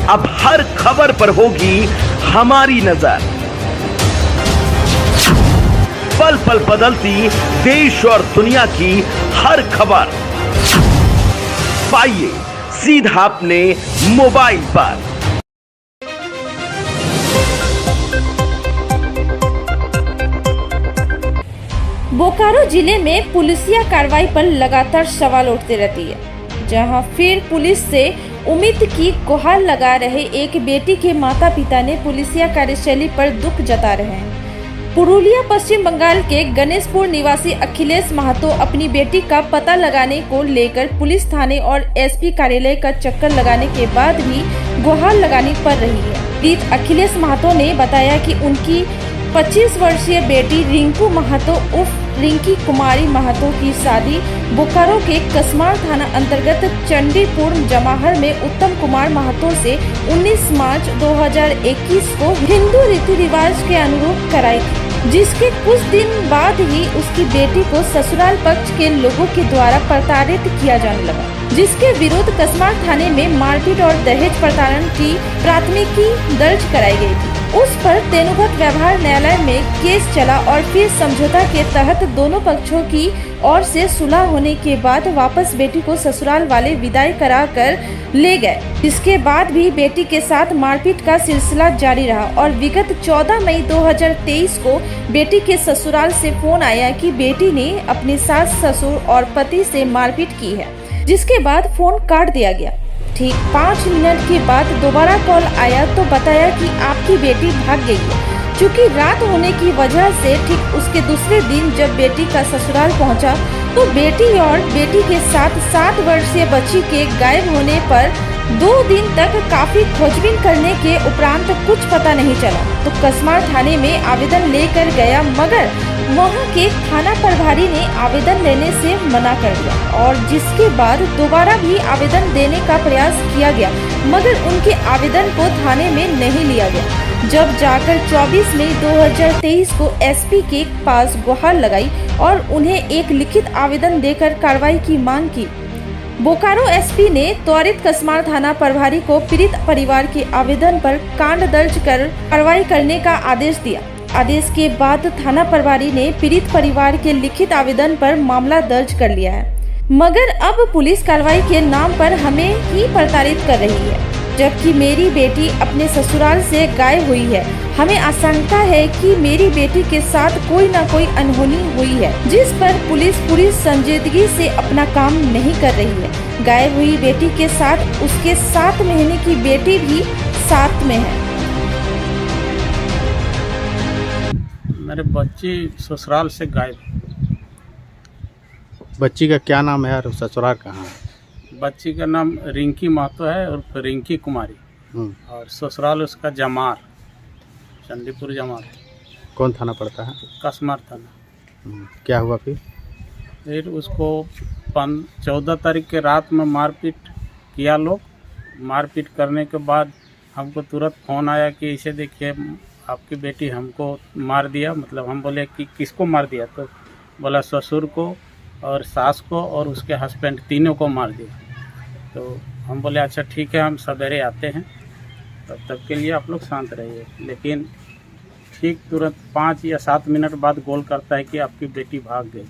अब हर खबर पर होगी हमारी नजर। पल पल बदलती देश और दुनिया की हर खबर पाइए सीधा अपने मोबाइल पर। बोकारो जिले में पुलिसिया कार्रवाई पर लगातार सवाल उठते रहती है, जहां फिर पुलिस से उम्मीद की गुहार लगा रहे एक बेटी के माता पिता ने पुलिसिया कार्यशैली पर दुख जता रहे हैं। पुरुलिया पश्चिम बंगाल के गणेशपुर निवासी अखिलेश महतो अपनी बेटी का पता लगाने को लेकर पुलिस थाने और एसपी कार्यालय का चक्कर लगाने के बाद भी गुहार लगानी पड़ रही है। पीड़ित अखिलेश महतो ने बताया कि उनकी 25 वर्षीय बेटी रिंकू महतो उर्फ रिंकी कुमारी महतो की शादी बोकारो के कसमार थाना अंतर्गत चंडीपुर जमाहर में उत्तम कुमार महतो से 19 मार्च 2021 को हिंदू रीति रिवाज के अनुरूप कराई थी, जिसके कुछ दिन बाद ही उसकी बेटी को ससुराल पक्ष के लोगों के द्वारा प्रताड़ित किया जाने लगा, जिसके विरुद्ध कसमार थाने में मारपीट और दहेज प्रताड़ना की प्राथमिकी दर्ज कराई गई थी। उस पर तेनुघट व्यवहार न्यायालय में केस चला और फिर समझौता के तहत दोनों पक्षों की ओर से सुलह होने के बाद वापस बेटी को ससुराल वाले विदाई कराकर ले गए, जिसके बाद भी बेटी के साथ मारपीट का सिलसिला जारी रहा और विगत 14 मई 2023 को बेटी के ससुराल से फोन आया कि बेटी ने अपने सास ससुर और पति से मारपीट की है, जिसके बाद फोन काट दिया गया। ठीक 5 मिनट के बाद दोबारा कॉल आया तो बताया कि आपकी बेटी भाग गई है। चूँकि रात होने की वजह से ठीक उसके दूसरे दिन जब बेटी का ससुराल पहुंचा तो बेटी और बेटी के साथ 7 वर्षीय बच्ची के गायब होने पर 2 दिन तक काफी खोजबीन करने के उपरांत कुछ पता नहीं चला तो कसमार थाने में आवेदन लेकर गया, मगर वहां के थाना प्रभारी ने आवेदन लेने से मना कर दिया और जिसके बाद दोबारा भी आवेदन देने का प्रयास किया गया, मगर उनके आवेदन को थाने में नहीं लिया गया। जब जाकर 24 मई 2023 को एसपी के पास गुहार लगाई और उन्हें एक लिखित आवेदन देकर कार्रवाई की मांग की। बोकारो एसपी ने त्वरित कसमार थाना प्रभारी को पीड़ित परिवार के आवेदन पर कांड दर्ज कर कार्रवाई करने का आदेश दिया। आदेश के बाद थाना प्रभारी ने पीड़ित परिवार के लिखित आवेदन पर मामला दर्ज कर लिया है, मगर अब पुलिस कार्रवाई के नाम पर हमें ही प्रताड़ित कर रही है, जबकि मेरी बेटी अपने ससुराल से गायब हुई है। हमें आशंका है कि मेरी बेटी के साथ कोई न कोई अनहोनी हुई है, जिस पर पुलिस पूरी संजीदगी से अपना काम नहीं कर रही है। गायब हुई बेटी के साथ उसके 7 महीने की बेटी भी साथ में है। मेरे बच्ची ससुराल से गायब। बच्ची का क्या नाम है और ससुराल कहाँ है? बच्ची का नाम रिंकी महतो है और रिंकी कुमारी, और ससुराल उसका जमार, चंडीपुर जमार। कौन थाना पड़ता है? कसमार थाना। क्या हुआ फिर उसको 14 तारीख के रात में मारपीट किया लोग। मारपीट करने के बाद हमको तुरंत फ़ोन आया कि इसे देखिए आपकी बेटी हमको मार दिया। मतलब हम बोले कि किसको मार दिया, तो बोला ससुर को और सास को और उसके हस्बैंड, तीनों को मार दिया। तो हम बोले अच्छा ठीक है, हम सवेरे आते हैं, तब तक के लिए आप लोग शांत रहिए। लेकिन ठीक तुरंत 5 या 7 मिनट बाद कॉल करता है कि आपकी बेटी भाग गई।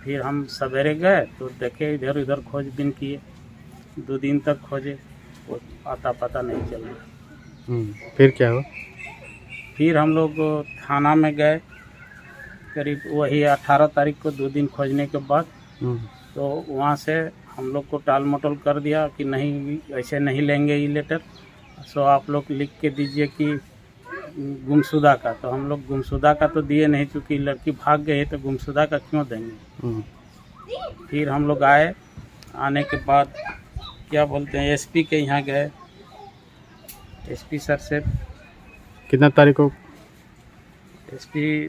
फिर हम सवेरे गए तो देखे, इधर उधर खोजबीन किए, 2 दिन तक खोजे, वो आता पता नहीं चला। फिर क्या हुआ? फिर हम लोग थाना में गए, करीब वही 18 तारीख को 2 दिन खोजने के बाद। तो वहाँ से हम लोग को टाल मटोल कर दिया कि नहीं, ऐसे नहीं लेंगे ये लेटर, सो आप लोग लिख के दीजिए कि गुमशुदा का। तो हम लोग गुमशुदा का तो दिए नहीं, क्योंकि लड़की भाग गई है तो गुमशुदा का क्यों देंगे। फिर हम लोग आए, आने के बाद क्या बोलते हैं एसपी के यहाँ गए। एसपी सर से कितना तारीख को? एसपी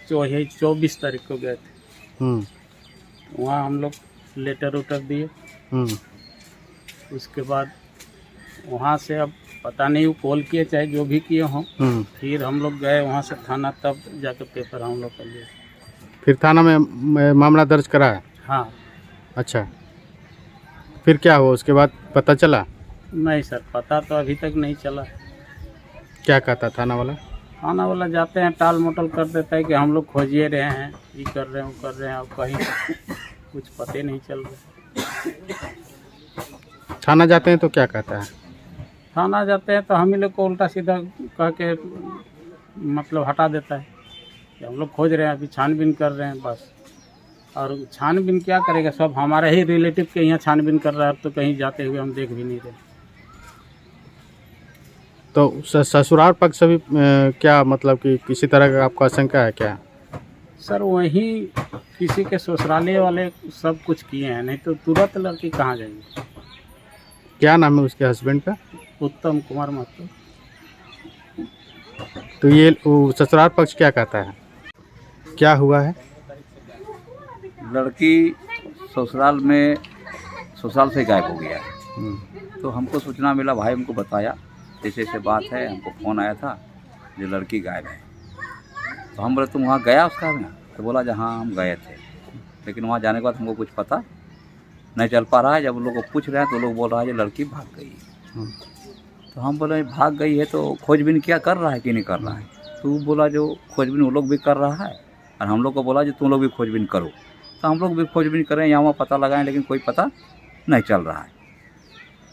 24 तारीख को गए थे। वहाँ हम लोग लेटर उटर दिए। उसके बाद वहाँ से अब पता नहीं वो कॉल किए चाहे जो भी किए हों। फिर हम लोग गए वहाँ से थाना, तब जाके पेपर हम लोग कर लिए। फिर थाना में मामला दर्ज करा है? हाँ। अच्छा, फिर क्या हुआ उसके बाद पता चला? नहीं सर, पता तो अभी तक नहीं चला। क्या कहता थाना वाला? थाना वाला जाते हैं टाल मटोल कर देता है कि हम लोग खोजिए रहे हैं, ये कर रहे हैं, वो कर रहे हैं, अब कहीं कुछ पते नहीं चल रहा। थाना जाते हैं तो क्या कहता है? थाना जाते हैं तो हम ही लोग को उल्टा सीधा कह के मतलब हटा देता है कि हम लोग खोज रहे हैं, अभी छानबीन कर रहे हैं बस। और छानबीन क्या करेगा, सब हमारे ही रिलेटिव के यहाँ छानबीन कर रहा है, अब तो कहीं जाते हुए हम देख भी नहीं रहे। तो ससुराल पक्ष से भी क्या मतलब कि किसी तरह का आपको आशंका है क्या? सर वही किसी के ससुराले वाले सब कुछ किए हैं, नहीं तो तुरंत लड़की कहाँ जाएगी। क्या नाम है उसके हस्बैंड का? उत्तम कुमार महतो। तो ये ससुराल पक्ष क्या कहता है, क्या हुआ है? लड़की ससुराल से गायब हो गया है। तो हमको सूचना मिला, भाई हमको बताया ऐसे ऐसे बात है, हमको फ़ोन आया था जो लड़की गायब है। तो हम बोले तुम वहाँ गया उसका में? तो बोला जहाँ हम गए थे, लेकिन वहाँ जाने के बाद हमको कुछ पता नहीं चल पा रहा है। जब लोग को पूछ रहे हैं तो लोग बोल रहा है जो लड़की भाग गई है। तो हम बोले भाग गई है तो खोजबीन क्या कर रहा है कि नहीं कर रहा है? तो बोला जो खोजबीन वो लोग भी कर रहा है, और हम लोग को बोला जो तुम लोग भी खोजबीन करो। तो हम लोग भी खोजबीन करें, यहाँ वहाँ पता लगाएं, लेकिन कोई पता नहीं चल रहा है।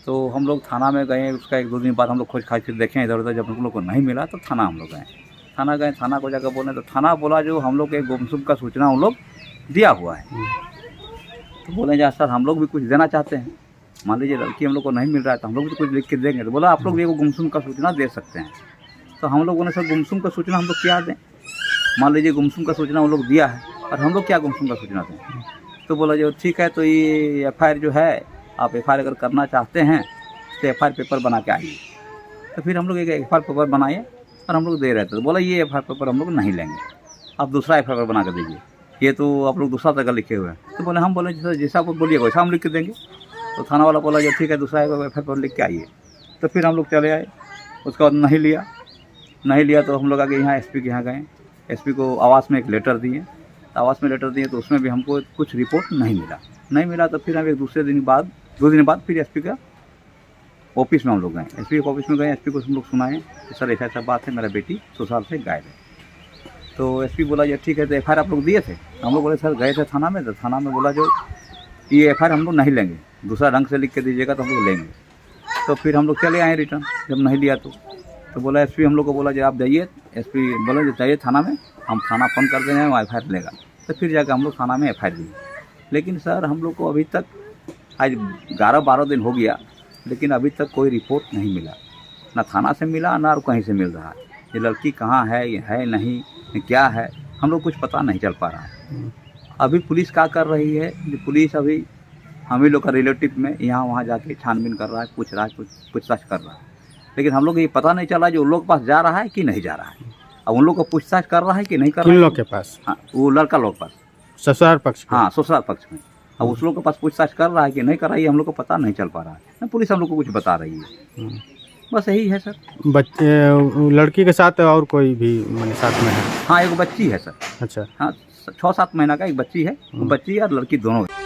तो हम लोग थाना में गए, उसका 1-2 दिन बाद हम लोग खोज खाज फिर देखें इधर उधर। जब हम लोग को नहीं मिला तो थाना हम लोग गए। थाना को जाकर बोले तो थाना बोला जो हम लोग के गुमसुम का सूचना हम लोग दिया हुआ है। तो बोले जा सर हम लोग भी कुछ देना चाहते हैं, मान लीजिए लड़की हम लोग को नहीं मिल रहा है तो हम लोग भी कुछ लिख के देंगे। तो बोला आप लोग भी वो गुमसुम का सूचना दे सकते हैं। तो हम लोगों ने सर गुमसुम का सूचना हम लोग क्या दें? मान लीजिए गुमसुम का सूचना वो लोग दिया है और हम लोग क्या गुमसुम का सूचना दें? तो बोला जो ठीक है, तो ये FIR जो है आप FIR अगर करना चाहते हैं तो FIR पेपर बना के आइए। तो फिर हम लोग एक FIR पेपर बनाए और हम लोग दे रहे थे। तो बोला ये FIR पेपर हम लोग नहीं लेंगे, आप दूसरा FIR पेपर बना कर दीजिए, ये तो आप लोग दूसरा जगह लिखे हुए हैं। तो बोले हम बोले जैसा आप बोलिएगा वैसा हम लिख के देंगे। तो थाना वाला बोला जो ठीक है दूसरा FIR पेपर लिख के आइए। तो फिर हम लोग चले आए। उसके बाद नहीं लिया तो हम लोग आगे यहाँ SP के यहाँ गए। SP को आवास में एक लेटर दिए। आवास में लेटर दिए तो उसमें भी हमको कुछ रिपोर्ट नहीं मिला। तो फिर हम 2 दिन बाद फिर SP का ऑफिस में हम लोग गए। SP के ऑफिस में गए, SP को हम लोग सुनाए कि सर ऐसा बात है, मेरा बेटी ससुराल से गायब है। तो SP बोला ये ठीक है, तो FIR आप लोग दिए थे? हम लोग बोले सर गए थे थाना में। तो थाना में बोला जो ये FIR हम लोग नहीं लेंगे, दूसरा ढंग से लिख के दीजिएगा तो हम लोग लेंगे। तो फिर हम लोग चले आए रिटर्न। जब नहीं लिया तो बोला SP हम लोग को बोला जो आप जाइए, SP बोला जो जाइए थाना में, हम थाना फ़ोन कर देंगे, वो FIR लेगा। तो फिर जाकर हम लोग थाना में FIR दिए। लेकिन सर हम लोग को अभी तक आज 11-12 दिन हो गया, लेकिन अभी तक कोई रिपोर्ट नहीं मिला, ना थाना से मिला ना और कहीं से मिल रहा है। ये लड़की कहाँ है, ये है नहीं, क्या है, हम लोग कुछ पता नहीं चल पा रहा है। अभी पुलिस क्या कर रही है, पुलिस अभी हम ही लोग का रिलेटिव में यहाँ वहाँ जाके छानबीन कर रहा है, पूछ रहा है, पूछताछ कर रहा है। लेकिन हम लोग ये पता नहीं चला जो उन लोग के पास जा रहा है कि नहीं जा रहा है। अब उन लोग को पूछताछ कर रहा है कि नहीं कर रहा है। किन लोग के पास? हाँ, वो लड़का लोग पास, ससुराल पक्ष के? हाँ ससुराल पक्ष में। अब उस लोग के पास पूछताछ कर रहा है कि नहीं कर रहा है, हम लोग को पता नहीं चल पा रहा है। पुलिस हम लोग को कुछ बता रही है, बस यही है सर। बच्चे लड़की के साथ और कोई भी मैंने साथ में है? हाँ एक बच्ची है सर। अच्छा। हाँ 6-7 महीना का एक बच्ची है, वो बच्ची और लड़की दोनों है।